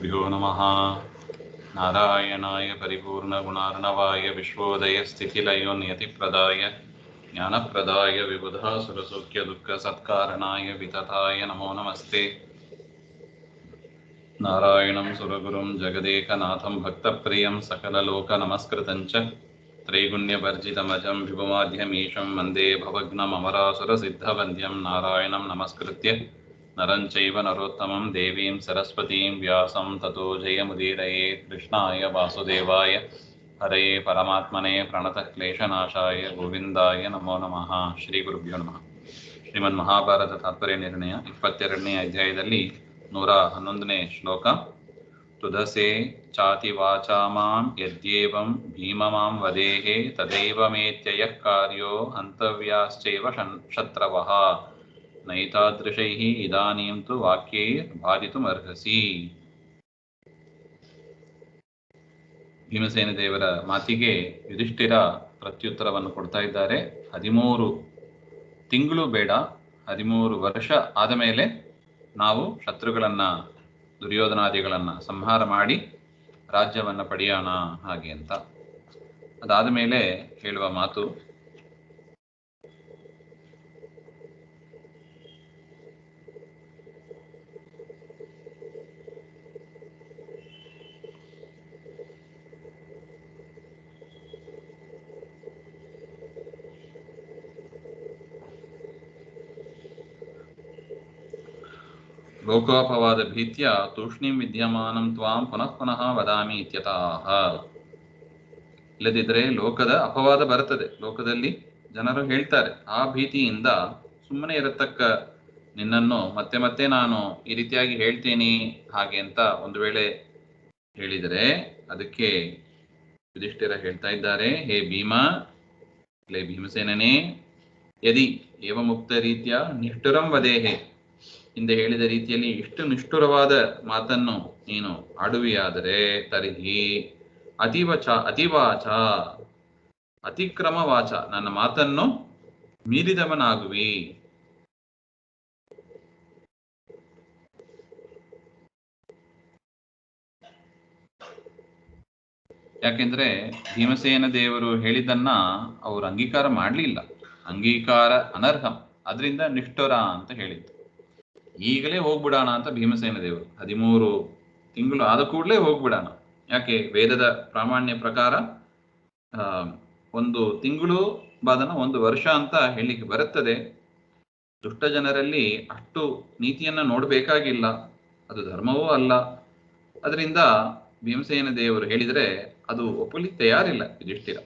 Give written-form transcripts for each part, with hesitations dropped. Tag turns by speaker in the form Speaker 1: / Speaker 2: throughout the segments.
Speaker 1: श्रीगुरुभ्यो नमः। नारायणाय परिपूर्णगुणार्णवाय विश्वोदयस्थितिलयोन्यतिप्रदाय ज्ञानप्रदाय विबुधासुरसौख्यदुःखसत्कारणाय वितताय नमो नमस्ते। नारायणं सुरगुरुं जगदेकनाथं भक्तप्रियं सकललोकनमस्कृतं च त्रैगुण्यवर्जितमजं विभुमाद्यमीशं वन्दे भवघ्नममरासुरसिद्धवन्द्यं नारायणं नमस्कृत्य नरं चैव नरोत्तमं देवीं सरस्वतीं व्यासं ततो जयमुदीरयेत्। कृष्णाय वासुदेवाय हरये परमात्मने प्रणतक्लेशनाशाय गोविन्दाय नमो नमः। ಶ್ರೀಗುರುಭ್ಯೋ ನಮಃ. ಶ್ರೀಮನ್ಮಹಾಭಾರತ ತಾತ್ಪರ್ಯ ನಿರ್ಣಯ 22ನೇ ಅಧ್ಯಾಯದಲ್ಲಿ 111ನೇ ಶ್ಲೋಕ. ತುದಸೆ ಚಾತಿ ವಾಚಾ ಮಾಂ ಯದ್ಯೇವಂ ಭೀಮಮಾಂ ವದೇಹೇ ತದೈವಮೇತ್ಯಯಃ ಕಾರ್ಯೋ ಹಂತವ್ಯಾಶ್ಚೈವ ಶತ್ರವಃ ನೈತಾದೃಶೈಃ ಇದಾನೀಂ ತು ವಾಕ್ಯೈರ್ ಬಾಧಿತುಮರ್ಹಸಿ. ಭೀಮಸೇನ ದೇವರ ಮಾತಿಗೆ ಯುಧಿಷ್ಠಿರ ಪ್ರತ್ಯುತ್ತರವನ್ನು ಕೊಡ್ತಾ ಇದ್ದಾರೆ. 13 ತಿಂಗಳು ಬೇಡ, 13 ವರ್ಷ ಆದ ಮೇಲೆ ನಾವು ಶತ್ರುಗಳನ್ನು, ದುರ್ಯೋಧನಾದಿಗಳನ್ನು ಸಂಹಾರ ಮಾಡಿ ರಾಜ್ಯವನ್ನು ಪಡೆಯೋಣ ಹಾಗೆ ಅಂತ. ಅದಾದ ಮೇಲೆ ಹೇಳುವ ಮಾತು, ಲೋಕೋಪವಾದ ಭೀತ್ಯ ತೂಷ್ಣೀಂ ವಿದ್ಯಮಾನಂ ತ್ವಾಂ ಪುನಃ ಪುನಃ ವದಾಮಿ ಇತ್ಯತಃ. ಇಲ್ಲದಿದ್ದರೆ ಲೋಕದ ಅಪವಾದ ಬರುತ್ತದೆ, ಲೋಕದಲ್ಲಿ ಜನರು ಹೇಳ್ತಾರೆ. ಆ ಭೀತಿಯಿಂದ ಸುಮ್ಮನೆ ಇರತಕ್ಕ ನಿನ್ನನ್ನು ಮತ್ತೆ ಮತ್ತೆ ನಾನು ಈ ರೀತಿಯಾಗಿ ಹೇಳ್ತೀನಿ ಹಾಗೆ ಅಂತ ಒಂದು ವೇಳೆ ಹೇಳಿದರೆ, ಅದಕ್ಕೆ ಯುಧಿಷ್ಠಿರ ಹೇಳ್ತಾ ಇದ್ದಾರೆ, ಹೇ ಭೀಮ, ಲೇ ಭೀಮಸೇನನೇ, ಯದಿ ಏವ ಮುಕ್ತ ರೀತಿಯ ನಿಷ್ಠುರಂ ವದೇಹೆ, ಹಿಂದೆ ಹೇಳಿದ ರೀತಿಯಲ್ಲಿ ಇಷ್ಟು ನಿಷ್ಠುರವಾದ ಮಾತನ್ನು ನೀನು ಆಡುವಿಯಾದರೆ, ತರ್ಹಿ ಅತಿವಾಚ ಅತಿಕ್ರಮ ವಾಚ, ನನ್ನ ಮಾತನ್ನು ಮೀರಿದವನಾಗುವಿ. ಯಾಕೆಂದ್ರೆ ಭೀಮಸೇನ ದೇವರು ಹೇಳಿದ್ದನ್ನ ಅವರು ಅಂಗೀಕಾರ ಮಾಡಲಿಲ್ಲ. ಅಂಗೀಕಾರ ಅನರ್ಹಂ, ಅದರಿಂದ ನಿಷ್ಠುರ ಅಂತ ಹೇಳಿದ್ದು. ಈಗಲೇ ಹೋಗ್ಬಿಡೋಣ ಅಂತ ಭೀಮಸೇನ ದೇವರು 13 ತಿಂಗಳು ಆದ ಕೂಡಲೇ ಹೋಗ್ಬಿಡೋಣ. ಯಾಕೆ? ವೇದದ ಪ್ರಾಮಾಣ್ಯ ಪ್ರಕಾರ 1 ತಿಂಗಳು ಬಾದನ 1 ವರ್ಷ ಅಂತ ಹೇಳಲಿಕ್ಕೆ ಬರುತ್ತದೆ. ದುಷ್ಟ ಜನರಲ್ಲಿ ಅಷ್ಟು ನೀತಿಯನ್ನ ನೋಡಬೇಕಾಗಿಲ್ಲ, ಅದು ಧರ್ಮವೂ ಅಲ್ಲ. ಅದರಿಂದ ಭೀಮಸೇನ ದೇವರು ಹೇಳಿದರೆ ಅದು ಒಪ್ಪಲಿಕ್ಕೆ ತಯಾರಿಲ್ಲ ಯುಧಿಷ್ಠಿರ.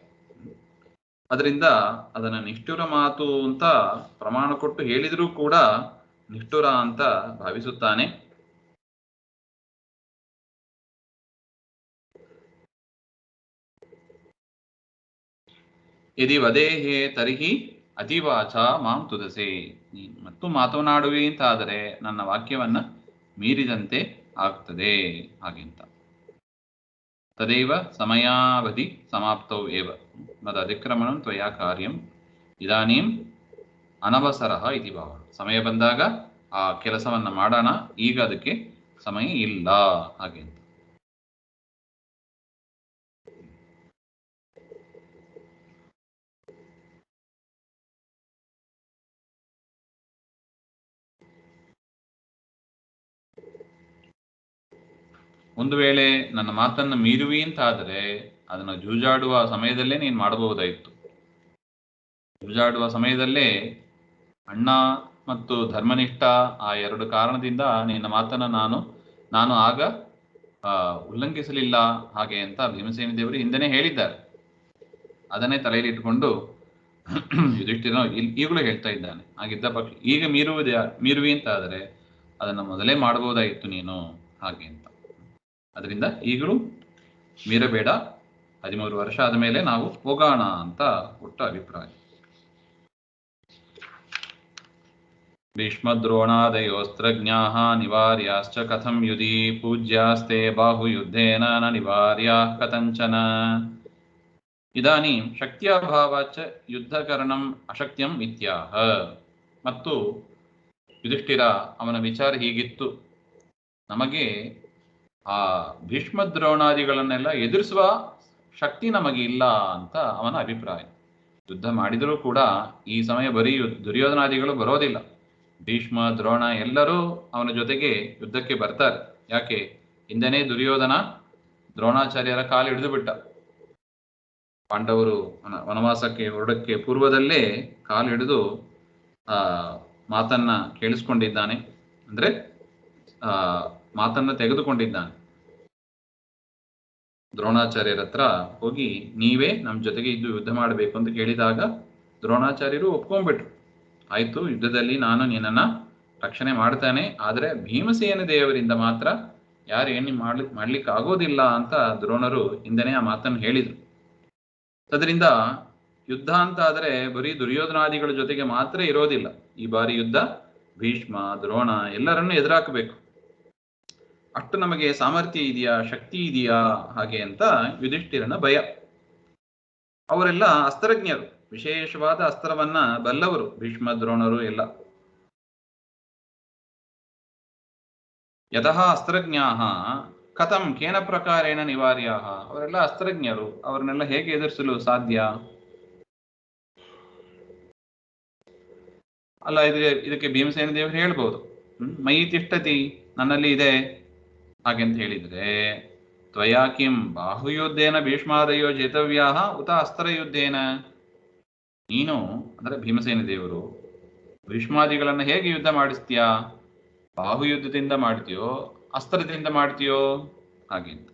Speaker 1: ಅದರಿಂದ ಅದನ್ನ ನಿಷ್ಠುರ ಮಾತು ಅಂತ ಪ್ರಮಾಣ ಕೊಟ್ಟು ಹೇಳಿದರೂ ಕೂಡ ನಿಷ್ಠುರ ಅಂತ ಭಾವಿಸುತ್ತಾನೆ. ಯದಿ ವದೇಹೇ ತರ್ಹಿ ಅತಿವಾಚ ಮಾಂ ತುದಸೆ, ಮತ್ತು ಮಾತನಾಡುವೆ ಅಂತಾದರೆ ನನ್ನ ವಾಕ್ಯವನ್ನ ಮೀರಿದಂತೆ ಆಗ್ತದೆ ಹಾಗೆಂತ. ತದೇವ ಸಮಯಾವಧಿ ಸಮಾಪ್ತೌ ಏವ ಮದ ಅತಿಕ್ರಮಣಂ ತ್ವಯಾ ಕಾರ್ಯಂ ಇದಾನೀಂ ಅನವಸರಃ ಇತಿ ಭಾವ. ಸಮಯ ಬಂದಾಗ ಆ ಕೆಲಸವನ್ನ ಮಾಡೋಣ, ಈಗ ಅದಕ್ಕೆ ಸಮಯ ಇಲ್ಲ ಹಾಗೆ ಅಂತ. ಒಂದು ವೇಳೆ ನನ್ನ ಮಾತನ್ನು ಮೀರುವಿ ಅಂತಾದರೆ ಅದನ್ನು ಜೂಜಾಡುವ ಸಮಯದಲ್ಲೇ ನೀನು ಮಾಡಬಹುದಾಯಿತು. ಜೂಜಾಡುವ ಸಮಯದಲ್ಲೇ ಅಣ್ಣ ಮತ್ತು ಧರ್ಮನಿಷ್ಠ ಆ 2 ಕಾರಣದಿಂದ ನಿನ್ನ ಮಾತನ್ನು ನಾನು ಆಗ ಉಲ್ಲಂಘಿಸಲಿಲ್ಲ ಹಾಗೆ ಅಂತ ಭೀಮಸೇನ ದೇವರು ಹಿಂದೆನೇ ಹೇಳಿದ್ದಾರೆ. ಅದನ್ನೇ ತಲೆಯಲ್ಲಿ ಇಟ್ಟುಕೊಂಡು ಯುಧಿಷ್ಠಿರ ಈಗಲೂ ಹೇಳ್ತಾ ಇದ್ದಾನೆ. ಹಾಗಿದ್ದ ಪಕ್ಷ ಈಗ ಮೀರುವಿ ಅಂತಾದರೆ ಅದನ್ನು ಮೊದಲೇ ಮಾಡಬಹುದಾಯಿತು ನೀನು ಹಾಗೆ ಅಂತ. ಅದರಿಂದ ಈಗಲೂ ಮೀರಬೇಡ, 13 ವರ್ಷ ಆದ ಮೇಲೆ ನಾವು ಹೋಗೋಣ ಅಂತ ಒಟ್ಟು ಅಭಿಪ್ರಾಯ. ಭೀಷ್ಮದ್ರೋಣಾದಯೋಸ್ತ್ರಜ್ಞಾಃ ನಿವಾರ್ಯಾಶ್ಚ ಕಥಂ ಯುಧಿ ಪೂಜ್ಯಾಸ್ತೆ ಬಾಹುಯುದ್ಧೇನ ನ ನಿವಾರ್ಯಾಃ ಕಥಂಚನ. ಇದಾನೀಂ ಶಕ್ತ್ಯಾಭಾವಾಚ್ಚ ಯುದ್ಧಕರಣಂ ಅಶಕ್ಯಂ ಇತ್ಯಾಹ. ಮತ್ತು ಯುಧಿಷ್ಠಿರ ಅವನ ವಿಚಾರ ಹೀಗಿತ್ತು, ನಮಗೆ ಆ ಭೀಷ್ಮ ದ್ರೋಣಾದಿಗಳನ್ನೆಲ್ಲ ಎದುರಿಸುವ ಶಕ್ತಿ ನಮಗೆ ಇಲ್ಲ ಅಂತ ಅವನ ಅಭಿಪ್ರಾಯ. ಯುದ್ಧ ಮಾಡಿದರೂ ಕೂಡ ಈ ಸಮಯ ಬರೀ ದುರ್ಯೋಧನಾದಿಗಳು ಬರೋದಿಲ್ಲ. ಭೀಷ್ಮ ದ್ರೋಣ ಎಲ್ಲರೂ ಅವನ ಜೊತೆಗೆ ಯುದ್ಧಕ್ಕೆ ಬರ್ತಾರೆ. ಯಾಕೆ? ಹಿಂದೆನೇ ದುರ್ಯೋಧನ ದ್ರೋಣಾಚಾರ್ಯರ ಕಾಲು ಹಿಡಿದು ಬಿಟ್ಟ. ಪಾಂಡವರು ವನವಾಸಕ್ಕೆ ಹೊರಡಕ್ಕೆ ಪೂರ್ವದಲ್ಲೇ ಕಾಲು ಹಿಡಿದು ಮಾತನ್ನ ಕೇಳಿಸ್ಕೊಂಡಿದ್ದಾನೆ, ಅಂದ್ರೆ ಮಾತನ್ನ ತೆಗೆದುಕೊಂಡಿದ್ದಾನೆ. ದ್ರೋಣಾಚಾರ್ಯರ ಹತ್ರ ಹೋಗಿ ನೀವೇ ನಮ್ಮ ಜೊತೆಗೆ ಇದ್ದು ಯುದ್ಧ ಮಾಡಬೇಕು ಅಂತ ಕೇಳಿದಾಗ ದ್ರೋಣಾಚಾರ್ಯರು ಒಪ್ಕೊಂಡ್ಬಿಟ್ರು. ಆಯ್ತು, ಯುದ್ಧದಲ್ಲಿ ನಾನು ನಿನ್ನನ್ನ ರಕ್ಷಣೆ ಮಾಡ್ತಾನೆ, ಆದರೆ ಭೀಮಸೇನ ದೇವರಿಂದ ಮಾತ್ರ ಯಾರು ಏನು ಮಾಡ್ಲಿಕ್ಕೆ ಆಗೋದಿಲ್ಲ ಅಂತ ದ್ರೋಣರು ಹಿಂದೆನೇ ಆ ಮಾತನ್ನು ಹೇಳಿದ್ರು. ಅದರಿಂದ ಯುದ್ಧ ಅಂತ ಆದರೆ ಬರೀ ದುರ್ಯೋಧನಾದಿಗಳ ಜೊತೆಗೆ ಮಾತ್ರ ಇರೋದಿಲ್ಲ. ಈ ಬಾರಿ ಯುದ್ಧ ಭೀಷ್ಮ ದ್ರೋಣ ಎಲ್ಲರನ್ನೂ ಎದುರಾಕಬೇಕು. ಅಷ್ಟು ನಮಗೆ ಸಾಮರ್ಥ್ಯ ಇದೆಯಾ, ಶಕ್ತಿ ಇದೆಯಾ ಹಾಗೆ ಅಂತ ಯುಧಿಷ್ಠಿರನ ಭಯ. ಅವರೆಲ್ಲ ಅಸ್ತ್ರಜ್ಞರು, ವಿಶೇಷವಾದ ಅಸ್ತ್ರವನ್ನ ಬಲ್ಲವರು ಭೀಷ್ಮ ದ್ರೋಣರು ಎಲ್ಲ. ಯತಃ ಅಸ್ತ್ರಜ್ಞಾಃ ಕಥಂ ಕೇನ ಪ್ರಕಾರೇಣ ನಿವಾರ್ಯಾಃ. ಅವರೆಲ್ಲ ಅಸ್ತ್ರಜ್ಞರು, ಅವರನ್ನೆಲ್ಲ ಹೇಗೆ ಎದುರಿಸಲು ಸಾಧ್ಯ? ಅಲ್ಲ, ಇದಕ್ಕೆ ಭೀಮಸೇನ ದೇವರು ಹೇಳ್ಬೋದು, ಮಯಿ ತಿಷ್ಠತಿ, ನನ್ನಲ್ಲಿ ಇದೆ ಹಾಗೆಂತ ಹೇಳಿದ್ರೆ, ತ್ವಯಾ ಕಿಂ ಬಾಹುಯುದ್ಧೇನ ಭೀಷ್ಮಾದಯೋ ಜೇತವ್ಯಾಹ ಉತ ಅಸ್ತ್ರಯುದ್ಧೇನ. ನೀನು ಅಂದ್ರೆ ಭೀಮಸೇನ ದೇವರು ಭೀಷ್ಮಾದಿಗಳನ್ನ ಹೇಗೆ ಯುದ್ಧ ಮಾಡಿಸ್ತೀಯಾ? ಬಾಹುಯುದ್ಧದಿಂದ ಮಾಡ್ತೀಯೋ ಅಸ್ತ್ರದಿಂದ ಮಾಡ್ತೀಯೋ ಹಾಗೆಂತ.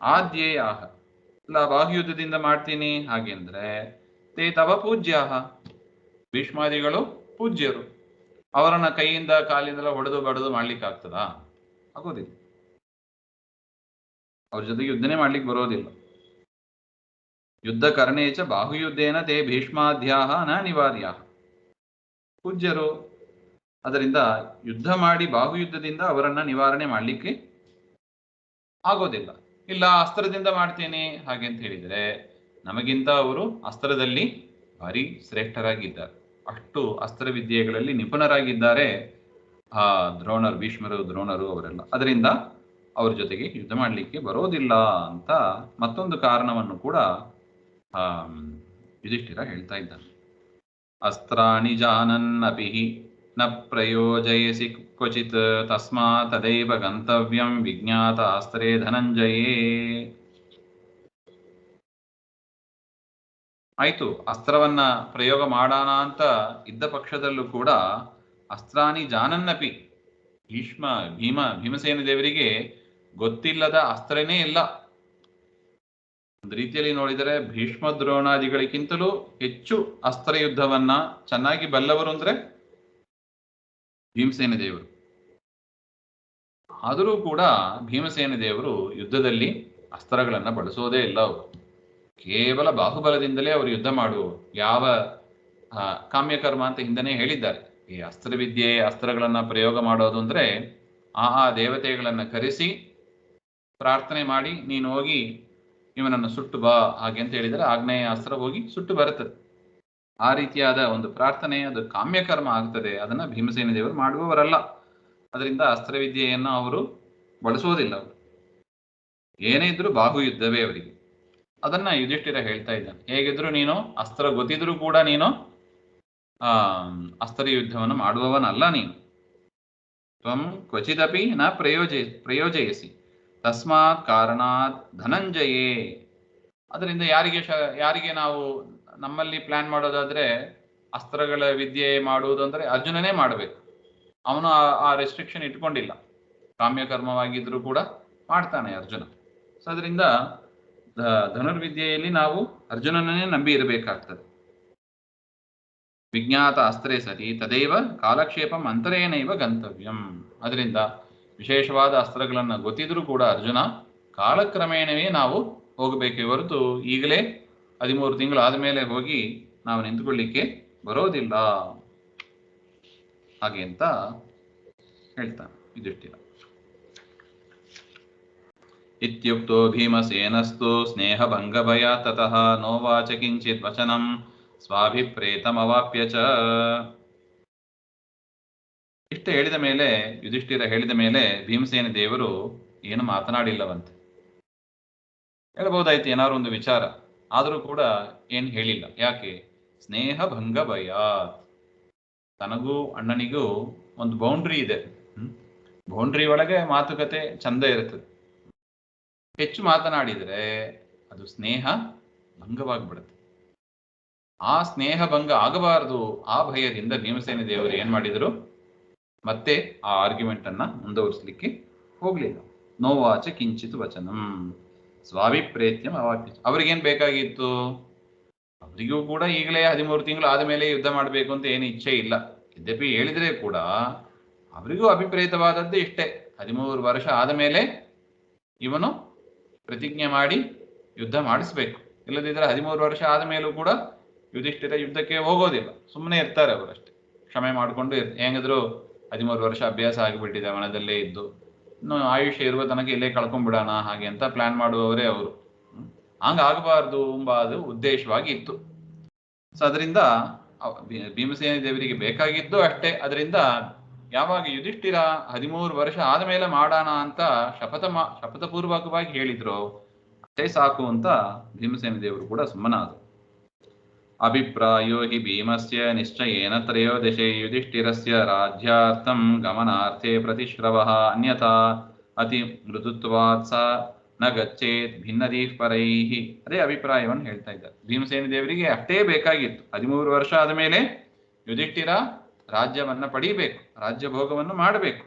Speaker 1: ಆದ್ಯೇಯಾಹ, ಇಲ್ಲ ಬಾಹುಯುದ್ಧದಿಂದ ಮಾಡ್ತೀನಿ ಹಾಗೆಂದ್ರೆ ತೇ ತವ ಪೂಜ್ಯಾಹ, ಭೀಷ್ಮಾದಿಗಳು ಪೂಜ್ಯರು, ಅವರನ್ನ ಕೈಯಿಂದ ಕಾಲಿಂದೆಲ್ಲ ಹೊಡೆದು ಬಡದು ಮಾಡ್ಲಿಕ್ಕೆ ಆಗ್ತದಾ? ಆಗೋದಿಲ್ಲ. ಅವ್ರ ಜೊತೆಗೆ ಯುದ್ಧನೇ ಮಾಡ್ಲಿಕ್ಕೆ ಬರೋದಿಲ್ಲ. ಯುದ್ಧ ಕರ್ಣೇಚ ಬಾಹುಯುದ್ಧೇನ ತೇ ಭೀಷ್ಮಾದ್ಯಾಹ ನ ನಿವಾರ್ಯಾಹ. ಪೂಜ್ಯರು, ಅದರಿಂದ ಯುದ್ಧ ಮಾಡಿ ಬಾಹುಯುದ್ಧದಿಂದ ಅವರನ್ನ ನಿವಾರಣೆ ಮಾಡ್ಲಿಕ್ಕೆ ಆಗೋದಿಲ್ಲ. ಇಲ್ಲ ಅಸ್ತ್ರದಿಂದ ಮಾಡ್ತೇನೆ ಹಾಗೆ ಅಂತ ಹೇಳಿದ್ರೆ ನಮಗಿಂತ ಅವರು ಅಸ್ತ್ರದಲ್ಲಿ ಭಾರಿ ಶ್ರೇಷ್ಠರಾಗಿದ್ದಾರೆ, ಅಷ್ಟು ಅಸ್ತ್ರವಿದ್ಯೆಗಳಲ್ಲಿ ನಿಪುಣರಾಗಿದ್ದಾರೆ ಆ ದ್ರೋಣರು, ಭೀಷ್ಮರು ದ್ರೋಣರು ಅವರೆಲ್ಲ. ಅದರಿಂದ ಅವ್ರ ಜೊತೆಗೆ ಯುದ್ಧ ಮಾಡಲಿಕ್ಕೆ ಬರೋದಿಲ್ಲ ಅಂತ ಮತ್ತೊಂದು ಕಾರಣವನ್ನು ಕೂಡ ಯುಧಿಷ್ಠಿರ ಹೇಳ್ತಾ ಇದ್ದಾನೆ. ಅಸ್ತ್ರಾಣಿ ಜಾನನ್ನಪಿ ನ ಪ್ರಯೋಜಯಸಿ ಕ್ವಚಿತ್ ತಸ್ಮಾತ್ ತದೈವ ಗಂತವ್ಯಂ ವಿಜ್ಞಾತ ಅಸ್ತ್ರೇ ಧನಂಜಯೇ. ಆಯ್ತು, ಅಸ್ತ್ರವನ್ನ ಪ್ರಯೋಗ ಮಾಡೋಣ ಅಂತ ಇದ್ದ ಪಕ್ಷದಲ್ಲೂ ಕೂಡ ಅಸ್ತ್ರಾಣಿ ಜಾನನ್ನಪಿ, ಭೀಮಸೇನ ದೇವರಿಗೆ ಗೊತ್ತಿಲ್ಲದ ಅಸ್ತ್ರನೇ ಇಲ್ಲ. ಒಂದು ರೀತಿಯಲ್ಲಿ ನೋಡಿದರೆ ಭೀಷ್ಮ ದ್ರೋಣಾದಿಗಳಿಗಿಂತಲೂ ಹೆಚ್ಚು ಅಸ್ತ್ರ ಯುದ್ಧವನ್ನ ಚೆನ್ನಾಗಿ ಬಲ್ಲವರು ಅಂದ್ರೆ ಭೀಮಸೇನ ದೇವರು. ಆದರೂ ಕೂಡ ಭೀಮಸೇನ ದೇವರು ಯುದ್ಧದಲ್ಲಿ ಅಸ್ತ್ರಗಳನ್ನ ಬಳಸೋದೇ ಇಲ್ಲ. ಅವರು ಕೇವಲ ಬಾಹುಬಲದಿಂದಲೇ ಅವರು ಯುದ್ಧ ಮಾಡುವರು. ಯಾವ ಕಾಮ್ಯಕರ್ಮ ಅಂತ ಹಿಂದೆನೇ ಹೇಳಿದ್ದಾರೆ. ಈ ಅಸ್ತ್ರವಿದ್ಯೆ ಅಸ್ತ್ರಗಳನ್ನ ಪ್ರಯೋಗ ಮಾಡೋದು ಅಂದ್ರೆ ಆ ದೇವತೆಗಳನ್ನ ಕರೆಸಿ ಪ್ರಾರ್ಥನೆ ಮಾಡಿ ನೀನು ಹೋಗಿ ಇವನನ್ನು ಸುಟ್ಟು ಬಾ ಹಾಗೆ ಅಂತ ಹೇಳಿದರೆ ಆಗ್ನೇಯ ಅಸ್ತ್ರ ಹೋಗಿ ಸುಟ್ಟು ಬರುತ್ತದೆ. ಆ ರೀತಿಯಾದ ಒಂದು ಪ್ರಾರ್ಥನೆ, ಅದು ಕಾಮ್ಯಕರ್ಮ ಆಗ್ತದೆ. ಅದನ್ನ ಭೀಮಸೇನ ದೇವರು ಮಾಡುವವರಲ್ಲ. ಅದರಿಂದ ಅಸ್ತ್ರವಿದ್ಯೆಯನ್ನು ಅವರು ಬಳಸೋದಿಲ್ಲ. ಅವರು ಏನೇ ಇದ್ರು ಬಾಹುಯುದ್ಧವೇ ಅವರಿಗೆ. ಅದನ್ನ ಯುಧಿಷ್ಠಿರ ಹೇಳ್ತಾ ಇದ್ದಾನೆ. ಹೇಗಿದ್ರು ನೀನು ಅಸ್ತ್ರ ಗೊತ್ತಿದ್ರು ಕೂಡ ನೀನು ಅಸ್ತ್ರ ಯುದ್ಧವನ್ನು ಮಾಡುವವನಲ್ಲ ನೀನು. ತ್ವಂ ಕ್ವಚಿದಪಿ ನ ಪ್ರಯೋಜಯಸಿ ತಸ್ಮಾತ್ ಕಾರಣಾತ್ ಧನಂಜಯೇ. ಅದರಿಂದ ಯಾರಿಗೆ ನಾವು ನಮ್ಮಲ್ಲಿ ಪ್ಲಾನ್ ಮಾಡೋದಾದ್ರೆ ಅಸ್ತ್ರಗಳ ವಿದ್ಯೆ ಮಾಡುವುದು ಅಂದ್ರೆ ಅರ್ಜುನನೇ ಮಾಡಬೇಕು. ಅವನು ಆ ರೆಸ್ಟ್ರಿಕ್ಷನ್ ಇಟ್ಕೊಂಡಿಲ್ಲ. ಕಾಮ್ಯಕರ್ಮವಾಗಿದ್ರು ಕೂಡ ಮಾಡ್ತಾನೆ ಅರ್ಜುನ. ಸೊ ಅದರಿಂದ ಧನುರ್ವಿದ್ಯೆಯಲ್ಲಿ ನಾವು ಅರ್ಜುನನನ್ನೇ ನಂಬಿ ಇರಬೇಕಾಗ್ತದೆ. ವಿಜ್ಞಾತ ಅಸ್ತ್ರೇ ಸತಿ ತದೇವ ಕಾಲಕ್ಷೇಪಂ ಅಂತರೇನೈವ ಗಂತವ್ಯಂ. ಅದರಿಂದ ವಿಶೇಷವಾದ ಅಸ್ತ್ರಗಳನ್ನು ಗೊತ್ತಿದ್ರೂ ಕೂಡ ಅರ್ಜುನ ಕಾಲಕ್ರಮೇಣವೇ ನಾವು ಹೋಗಬೇಕೇ ಹೊರತು ಈಗಲೇ 13 ತಿಂಗಳು ಆದಮೇಲೆ ಹೋಗಿ ನಾವು ನಿಂತುಕೊಳ್ಳಿಕ್ಕೆ ಬರೋದಿಲ್ಲ ಹಾಗೆ ಅಂತ ಹೇಳ್ತಾನೆ ಯುಧಿಷ್ಠಿರ. ಇತ್ಯುಕ್ತೋ ಭೀಮಸೇನಸ್ತು ಸ್ನೇಹಭಂಗಭಯ ತತಃ ನೋವಾಚ ಕಿಂಚಿತ್ ವಚನಂ ಸ್ವಾಭಿಪ್ರೇತಮವಾಪ್ಯ ಚ. ಇಷ್ಟ ಹೇಳಿದ ಮೇಲೆ, ಯುಧಿಷ್ಠಿರ ಹೇಳಿದ ಮೇಲೆ ಭೀಮಸೇನ ದೇವರು ಏನು ಮಾತನಾಡಿಲ್ಲವಂತೆ. ಹೇಳ್ಬೋದಾಯ್ತು ಏನಾದ್ರು ಒಂದು ವಿಚಾರ, ಆದರೂ ಕೂಡ ಏನು ಹೇಳಿಲ್ಲ. ಯಾಕೆ? ಸ್ನೇಹ ಭಂಗ ಭಯ. ತನಗೂ ಅಣ್ಣನಿಗೂ ಒಂದು ಬೌಂಡ್ರಿ ಇದೆ. ಬೌಂಡ್ರಿ ಒಳಗೆ ಮಾತುಕತೆ ಚಂದ ಇರ್ತದೆ. ಹೆಚ್ಚು ಮಾತನಾಡಿದರೆ ಅದು ಸ್ನೇಹ ಭಂಗವಾಗಿಬಿಡುತ್ತೆ. ಆ ಸ್ನೇಹ ಭಂಗ ಆಗಬಾರದು, ಆ ಭಯದಿಂದ ಭೀಮಸೇನ ದೇವರು ಏನ್ ಮಾಡಿದರು, ಮತ್ತೆ ಆ ಆರ್ಗ್ಯುಮೆಂಟ್ ಅನ್ನ ಮುಂದುವರಿಸಲಿಕ್ಕೆ ಹೋಗ್ಲಿಲ್ಲ. ನೋವಾಚ ಕಿಂಚಿತ್ ವಚನಂ ಸ್ವಾಭಿಪ್ರೇತ್ಯಂ ಅವಾಕ್ಯ. ಅವ್ರಿಗೇನ್ ಬೇಕಾಗಿತ್ತು? ಅವರಿಗೂ ಕೂಡ ಈಗಲೇ 13 ತಿಂಗಳು ಆದಮೇಲೆ ಯುದ್ಧ ಮಾಡಬೇಕು ಅಂತ ಏನು ಇಚ್ಛೆ ಇಲ್ಲ. ಯದ್ಯಪಿ ಹೇಳಿದ್ರೆ ಕೂಡ ಅವರಿಗೂ ಅಭಿಪ್ರೇತವಾದದ್ದು ಇಷ್ಟೇ, 13 ವರ್ಷ ಆದ ಮೇಲೆ ಇವನು ಪ್ರತಿಜ್ಞೆ ಮಾಡಿ ಯುದ್ಧ ಮಾಡಿಸ್ಬೇಕು. ಇಲ್ಲದಿದ್ದರೆ 13 ವರ್ಷ ಆದ ಮೇಲೂ ಕೂಡ ಯುಧಿಷ್ಠಿರ ಯುದ್ಧಕ್ಕೆ ಹೋಗೋದಿಲ್ಲ, ಸುಮ್ಮನೆ ಇರ್ತಾರೆ ಅವರಷ್ಟೇ, ಕ್ಷಮೆ ಮಾಡಿಕೊಂಡು ಹೆಂಗಿದ್ರು 13 ವರ್ಷ ಅಭ್ಯಾಸ ಆಗಿಬಿಟ್ಟಿದೆ ವನದಲ್ಲೇ ಇದ್ದು, ಇನ್ನು ಆಯುಷ್ಯ ಇರುವ ತನಕ ಇಲ್ಲೇ ಕಳ್ಕೊಂಡ್ಬಿಡೋಣ ಹಾಗೆ ಅಂತ ಪ್ಲಾನ್ ಮಾಡುವವರೇ ಅವರು. ಹಂಗಾಗಬಾರ್ದು ಎಂಬ ಅದು ಉದ್ದೇಶವಾಗಿ ಇತ್ತು. ಸೊ ಅದರಿಂದ ಭೀಮಸೇನ ದೇವರಿಗೆ ಬೇಕಾಗಿದ್ದು ಅಷ್ಟೇ. ಅದರಿಂದ ಯಾವಾಗ ಯುಧಿಷ್ಠಿರ 13 ವರ್ಷ ಆದಮೇಲೆ ಮಾಡೋಣ ಅಂತ ಶಪಥಪೂರ್ವಕವಾಗಿ ಹೇಳಿದ್ರು, ಅಷ್ಟೇ ಸಾಕು ಅಂತ ಭೀಮಸೇನ ದೇವರು ಕೂಡ ಸುಮ್ಮನಾದರು. ಅಭಿಪ್ರಾಯೋ ಹಿ ಭೀಮಸ್ಯ ನಿಶ್ಚಯೇನ ತ್ರಯೋದಶೇ ಯುಧಿಷ್ಠಿರಸ್ಯ ರಾಜ್ಯಾರ್ಥಂ ಗಮನಾರ್ಥೇ ಪ್ರತಿಶ್ರವಃ ಅನ್ಯಥಾ ಅತಿ ಮೃದುತ್ವಾತ್ ಸ ನ ಗಚ್ಚೇತ್ ಭಿನ್ನದೀಃ ಪರೈಃ. ಅದೇ ಅಭಿಪ್ರಾಯವನ್ನು ಹೇಳ್ತಾ ಇದ್ದಾರೆ. ಭೀಮಸೇನ ದೇವರಿಗೆ ಅಷ್ಟೇ ಬೇಕಾಗಿತ್ತು, 13 ವರ್ಷ ಆದ ಮೇಲೆ ಯುಧಿಷ್ಠಿರ ರಾಜ್ಯವನ್ನ ಪಡೀಬೇಕು, ರಾಜ್ಯ ಭೋಗವನ್ನು ಮಾಡಬೇಕು.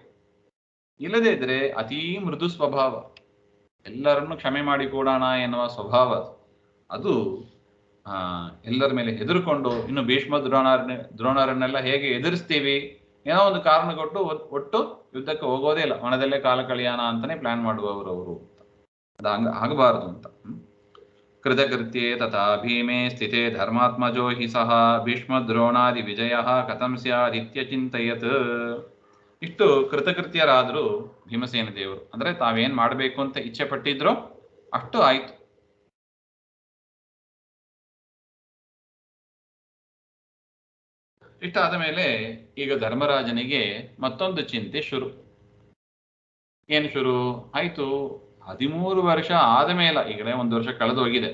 Speaker 1: ಇಲ್ಲದೇ ಇದ್ರೆ ಅತೀ ಮೃದು ಸ್ವಭಾವ, ಎಲ್ಲರನ್ನು ಕ್ಷಮೆ ಮಾಡಿಕೊಡೋಣ ಎನ್ನುವ ಸ್ವಭಾವ, ಅದು ಎಲ್ಲರ ಮೇಲೆ ಹೆದರ್ಕೊಂಡು, ಇನ್ನು ಭೀಷ್ಮ ದ್ರೋಣರನ್ನೆಲ್ಲ ಹೇಗೆ ಎದುರಿಸ್ತೀವಿ, ಏನೋ ಒಂದು ಕಾರಣ ಕೊಟ್ಟು ಒಟ್ಟು ಯುದ್ಧಕ್ಕೆ ಹೋಗೋದೇ ಇಲ್ಲ, ವನದಲ್ಲೇ ಕಾಲ ಕಳಿಯೋಣ ಅಂತಾನೆ ಪ್ಲಾನ್ ಮಾಡುವವರು ಅವರು. ಅದು ಆಗಬಾರದು ಅಂತ. ಕೃತಕೃತ್ಯೇ ತಥಾ ಭೀಮೆ ಸ್ಥಿತೇ ಧರ್ಮಾತ್ಮಜೋ ಹಿ ಸಹ ಭೀಷ್ಮ ದ್ರೋಣಾದಿ ವಿಜಯ ಕಥಂ ಸ್ಯಾದಿತ್ಯ ಚಿಂತಯತ್. ಇಷ್ಟು ಕೃತಕೃತ್ಯರಾದರೂ ಭೀಮಸೇನ ದೇವರು, ಅಂದ್ರೆ ತಾವೇನ್ ಮಾಡಬೇಕು ಅಂತ ಇಚ್ಛೆ ಪಟ್ಟಿದ್ರು ಅಷ್ಟು ಆಯ್ತು. ಇಷ್ಟಾದ ಮೇಲೆ ಈಗ ಧರ್ಮರಾಜನಿಗೆ ಮತ್ತೊಂದು ಚಿಂತೆ ಶುರು. ಏನು ಶುರು ಆಯ್ತು? 13 ವರ್ಷ ಆದ ಮೇಲೆ, ಈಗಲೇ 1 ವರ್ಷ ಕಳೆದು ಹೋಗಿದೆ,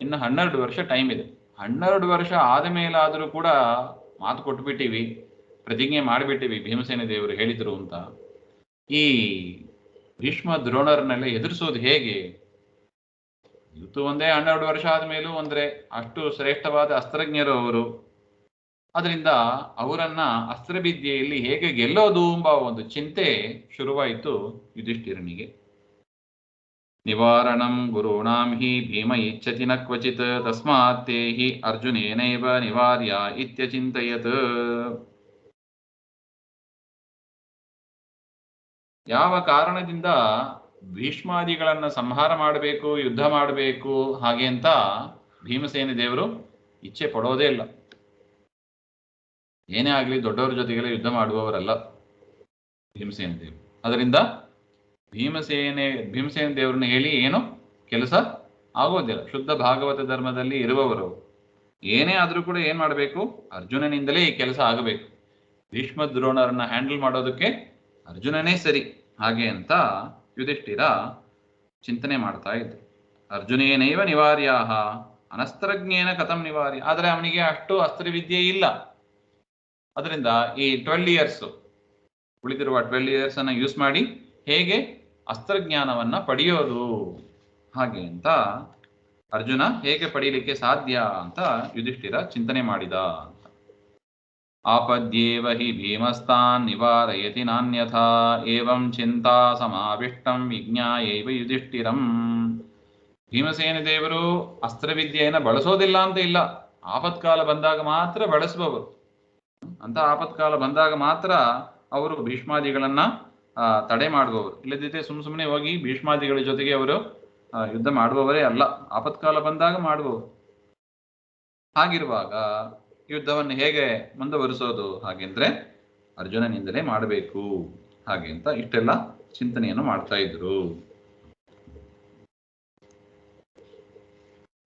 Speaker 1: ಇನ್ನು 12 ವರ್ಷ ಟೈಮ್ ಇದೆ. 12 ವರ್ಷ ಆದ ಮೇಲಾದರೂ ಕೂಡ ಮಾತು ಕೊಟ್ಬಿಟ್ಟಿವಿ, ಪ್ರತಿಜ್ಞೆ ಮಾಡಿಬಿಟ್ಟಿವಿ, ಭೀಮಸೇನ ದೇವರು ಹೇಳಿದ್ರು ಅಂತ. ಈ ಭೀಷ್ಮ ದ್ರೋಣರನ್ನೆಲ್ಲ ಎದುರಿಸೋದು ಹೇಗೆ? ಇವತ್ತು ಒಂದೇ 12 ವರ್ಷ ಆದ ಮೇಲೂ ಅಂದ್ರೆ ಅಷ್ಟು ಶ್ರೇಷ್ಠವಾದ ಅಸ್ತ್ರಜ್ಞರು ಅವರು. ಅದರಿಂದ ಅವರನ್ನ ಅಸ್ತ್ರವಿದ್ಯೆಯಲ್ಲಿ ಹೇಗೆ ಗೆಲ್ಲೋದು ಎಂಬ ಒಂದು ಚಿಂತೆ ಶುರುವಾಯಿತು ಯುಧಿಷ್ಠಿರನಿಗೆ. ನಿವಾರಣಂ ಗುರುಣಾಂ ಹಿ ಭೀಮ ಇಚ್ಛತಿ ನ ಕ್ವಚಿತ್ ತಸ್ಮಾತ್ ತೇ ಹಿ ಅರ್ಜುನೇನೈವ ನಿವಾರ್ಯ ಇತ್ಯಚಿಂತಯತ್. ಯಾವ ಕಾರಣದಿಂದ ಭೀಷ್ಮಾದಿಗಳನ್ನ ಸಂಹಾರ ಮಾಡಬೇಕು, ಯುದ್ಧ ಮಾಡಬೇಕು ಹಾಗೆ ಅಂತ ಭೀಮಸೇನ ದೇವರು ಇಚ್ಛೆ ಪಡೋದೇ ಇಲ್ಲ. ಏನೇ ಆಗಲಿ ದೊಡ್ಡವರ ಜೊತೆಗೆಲ್ಲ ಯುದ್ಧ ಮಾಡುವವರಲ್ಲ ಭೀಮಸೇನ ದೇವರು. ಅದರಿಂದ ಭೀಮಸೇನ ದೇವರನ್ನ ಹೇಳಿ ಏನು ಕೆಲಸ ಆಗೋದಿಲ್ಲ. ಶುದ್ಧ ಭಾಗವತ ಧರ್ಮದಲ್ಲಿ ಇರುವವರು ಏನೇ ಆದರೂ ಕೂಡ ಏನ್ ಮಾಡಬೇಕು? ಅರ್ಜುನನಿಂದಲೇ ಈ ಕೆಲಸ ಆಗಬೇಕು. ಭೀಷ್ಮ ದ್ರೋಣರನ್ನ ಹ್ಯಾಂಡಲ್ ಮಾಡೋದಕ್ಕೆ ಅರ್ಜುನನೇ ಸರಿ ಹಾಗೆ ಅಂತ ಯುಧಿಷ್ಠಿರ ಚಿಂತನೆ ಮಾಡ್ತಾ ಇದ್ದ. ಅರ್ಜುನೇನೈವ ನಿವಾರ್ಯಾಹ ಅನಸ್ತ್ರಜ್ಞೇನ ಕಥಂ ನಿವಾರ್ಯ. ಆದರೆ ಅವನಿಗೆ ಅಷ್ಟು ಅಸ್ತ್ರವಿದ್ಯೆ ಇಲ್ಲ. ಅದರಿಂದ ಈ 12 ಇಯರ್ಸ್ ಉಳಿದಿರುವ 12 ಇಯರ್ಸ್ ಅನ್ನ ಯೂಸ್ ಮಾಡಿ ಹೇಗೆ ಅಸ್ತ್ರಜ್ಞಾನವನ್ನ ಪಡೆಯೋದು ಹಾಗೆ ಅಂತ ಅರ್ಜುನ ಹೇಗೆ ಪಡೀಲಿಕ್ಕೆ ಸಾಧ್ಯ ಅಂತ ಯುಧಿಷ್ಠಿರ ಚಿಂತನೆ ಮಾಡಿದ ಅಂತ. ಆಪದ್ಯೇವ ಹಿ ಭೀಮಸ್ತಾನ್ ನಿವಾರಯತಿ ನಾನ್ಯಥಾ ಏವಂ ಚಿಂತಾ ಸಮಾವಿಷ್ಟಂ ವಿಜ್ಞಾಯೈವ ಯುಧಿಷ್ಠಿರಂ. ಭೀಮಸೇನ ದೇವರು ಅಸ್ತ್ರವಿದ್ಯೆಯನ್ನು ಬಳಸೋದಿಲ್ಲ ಅಂತ ಇಲ್ಲ, ಆಪತ್ಕಾಲ ಬಂದಾಗ ಮಾತ್ರ ಬಳಸುವವರು. ಅಂತ ಆಪತ್ಕಾಲ ಬಂದಾಗ ಮಾತ್ರ ಅವರು ಭೀಷ್ಮಾದಿಗಳನ್ನ ತಡೆ ಮಾಡುವವರು. ಇಲ್ಲದಿದ್ದರೆ ಸುಮ್ಮನೆ ಹೋಗಿ ಭೀಷ್ಮಾದಿಗಳ ಜೊತೆಗೆ ಅವರು ಯುದ್ಧ ಮಾಡುವವರೇ ಅಲ್ಲ, ಆಪತ್ಕಾಲ ಬಂದಾಗ ಮಾಡುವವರು. ಹಾಗಿರುವಾಗ ಯುದ್ಧವನ್ನು ಹೇಗೆ ಮುಂದುವರಿಸೋದು? ಹಾಗೆಂದ್ರೆ ಅರ್ಜುನನಿಂದಲೇ ಮಾಡಬೇಕು ಹಾಗೆ ಅಂತ ಇಷ್ಟೆಲ್ಲ ಚಿಂತನೆಯನ್ನು ಮಾಡ್ತಾ ಇದ್ರು.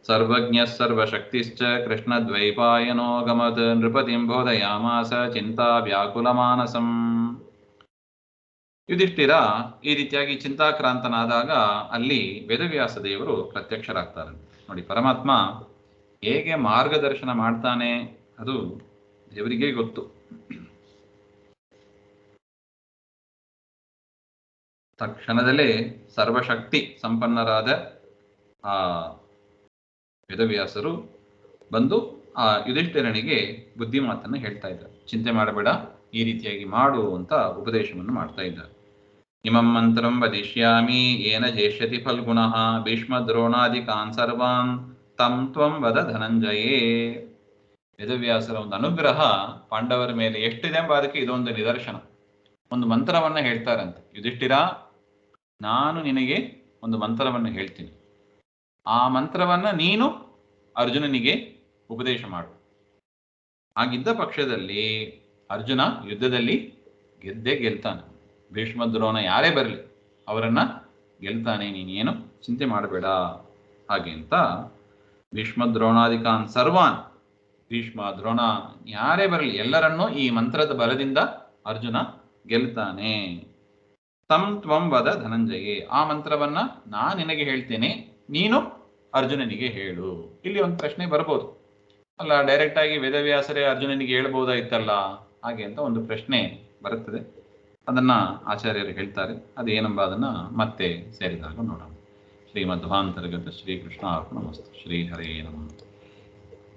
Speaker 1: ಸರ್ವಜ್ಞ ಸರ್ವಶಕ್ತಿಶ್ಚ ಕೃಷ್ಣದ್ವೈಪಾಯನೋ ಗಮತ್ ನೃಪತಿಂ ಬೋಧಯಾಮಾಸ ಚಿಂತಾ ವ್ಯಾಕುಲ ಮಾನಸಂ. ಯುಧಿಷ್ಠಿರ ಈ ರೀತಿಯಾಗಿ ಚಿಂತಾಕ್ರಾಂತನಾದಾಗ ಅಲ್ಲಿ ವೇದವ್ಯಾಸ ದೇವರು ಪ್ರತ್ಯಕ್ಷರಾಗ್ತಾರೆ. ನೋಡಿ, ಪರಮಾತ್ಮ ಹೇಗೆ ಮಾರ್ಗದರ್ಶನ ಮಾಡ್ತಾನೆ ಅದು ದೇವರಿಗೇ ಗೊತ್ತು. ತಕ್ಷಣದಲ್ಲೇ ಸರ್ವಶಕ್ತಿ ಸಂಪನ್ನರಾದ ಆ ವೇದವ್ಯಾಸರು ಬಂದು ಆ ಯುಧಿಷ್ಠಿರನಿಗೆ ಬುದ್ಧಿ ಮಾತನ್ನು ಹೇಳ್ತಾ ಇದ್ದಾರೆ. ಚಿಂತೆ ಮಾಡಬೇಡ, ಈ ರೀತಿಯಾಗಿ ಮಾಡು ಅಂತ ಉಪದೇಶವನ್ನು ಮಾಡ್ತಾ ಇದ್ದಾರೆ. ಇಮಂ ಮಂತ್ರಂ ವದಿಷ್ಯಾಮಿ ಏನ ಜೇಷ್ಯತಿ ಫಲ್ಗುಣಃ ಭೀಷ್ಮ ದ್ರೋಣಾದಿಕಾನ್ ಸರ್ವಾನ್ ತಂ ತ್ವಂ ವದ ಧನಂಜಯೇ. ವೇದವ್ಯಾಸರ ಒಂದು ಅನುಗ್ರಹ ಪಾಂಡವರ ಮೇಲೆ ಎಷ್ಟಿದೆ ಎಂಬ ಅದಕ್ಕೆ ಇದೊಂದು ನಿದರ್ಶನ. ಒಂದು ಮಂತ್ರವನ್ನ ಹೇಳ್ತಾರಂತೆ, ಯುಧಿಷ್ಠಿರ ನಾನು ನಿನಗೆ ಒಂದು ಮಂತ್ರವನ್ನು ಹೇಳ್ತೀನಿ, ಆ ಮಂತ್ರವನ್ನ ನೀನು ಅರ್ಜುನನಿಗೆ ಉಪದೇಶ ಮಾಡು. ಹಾಗಿದ್ದ ಪಕ್ಷದಲ್ಲಿ ಅರ್ಜುನ ಯುದ್ಧದಲ್ಲಿ ಗೆದ್ದೇ ಗೆಲ್ತಾನೆ. ಭೀಷ್ಮ ದ್ರೋಣ ಯಾರೇ ಬರಲಿ ಅವರನ್ನ ಗೆಲ್ತಾನೆ, ನೀನೇನು ಚಿಂತೆ ಮಾಡಬೇಡ ಹಾಗೆ ಅಂತ. ಭೀಷ್ಮ ದ್ರೋಣಾದಿಕಾನ್ ಸರ್ವಾನ್, ಭೀಷ್ಮ ದ್ರೋಣ ಯಾರೇ ಬರಲಿ ಎಲ್ಲರನ್ನೂ ಈ ಮಂತ್ರದ ಬಲದಿಂದ ಅರ್ಜುನ ಗೆಲ್ತಾನೆ. ತಂ ತ್ವಂ ವದ ಧನಂಜಯೇ, ಆ ಮಂತ್ರವನ್ನ ನಾನು ನಿನಗೆ ಹೇಳ್ತೇನೆ, ನೀನು ಅರ್ಜುನನಿಗೆ ಹೇಳು. ಇಲ್ಲಿ ಒಂದು ಪ್ರಶ್ನೆ ಬರ್ಬೋದು, ಅಲ್ಲ ಡೈರೆಕ್ಟ್ ಆಗಿ ವೇದವ್ಯಾಸರೇ ಅರ್ಜುನನಿಗೆ ಹೇಳ್ಬೋದಾಯ್ತಲ್ಲ ಹಾಗೆ ಅಂತ ಒಂದು ಪ್ರಶ್ನೆ ಬರುತ್ತದೆ. ಅದನ್ನ ಆಚಾರ್ಯರು ಹೇಳ್ತಾರೆ. ಅದೇನೆಂಬ ಅದನ್ನ ಮತ್ತೆ ಸೇರಿದಾಗ ನೋಡೋಣ. ಶ್ರೀಮಧ್ವಾಂತರ್ಗತ ಶ್ರೀಕೃಷ್ಣ ಅರ್ಪಣಮಸ್ತು. ಶ್ರೀ ಹರೇ ನಮಃ.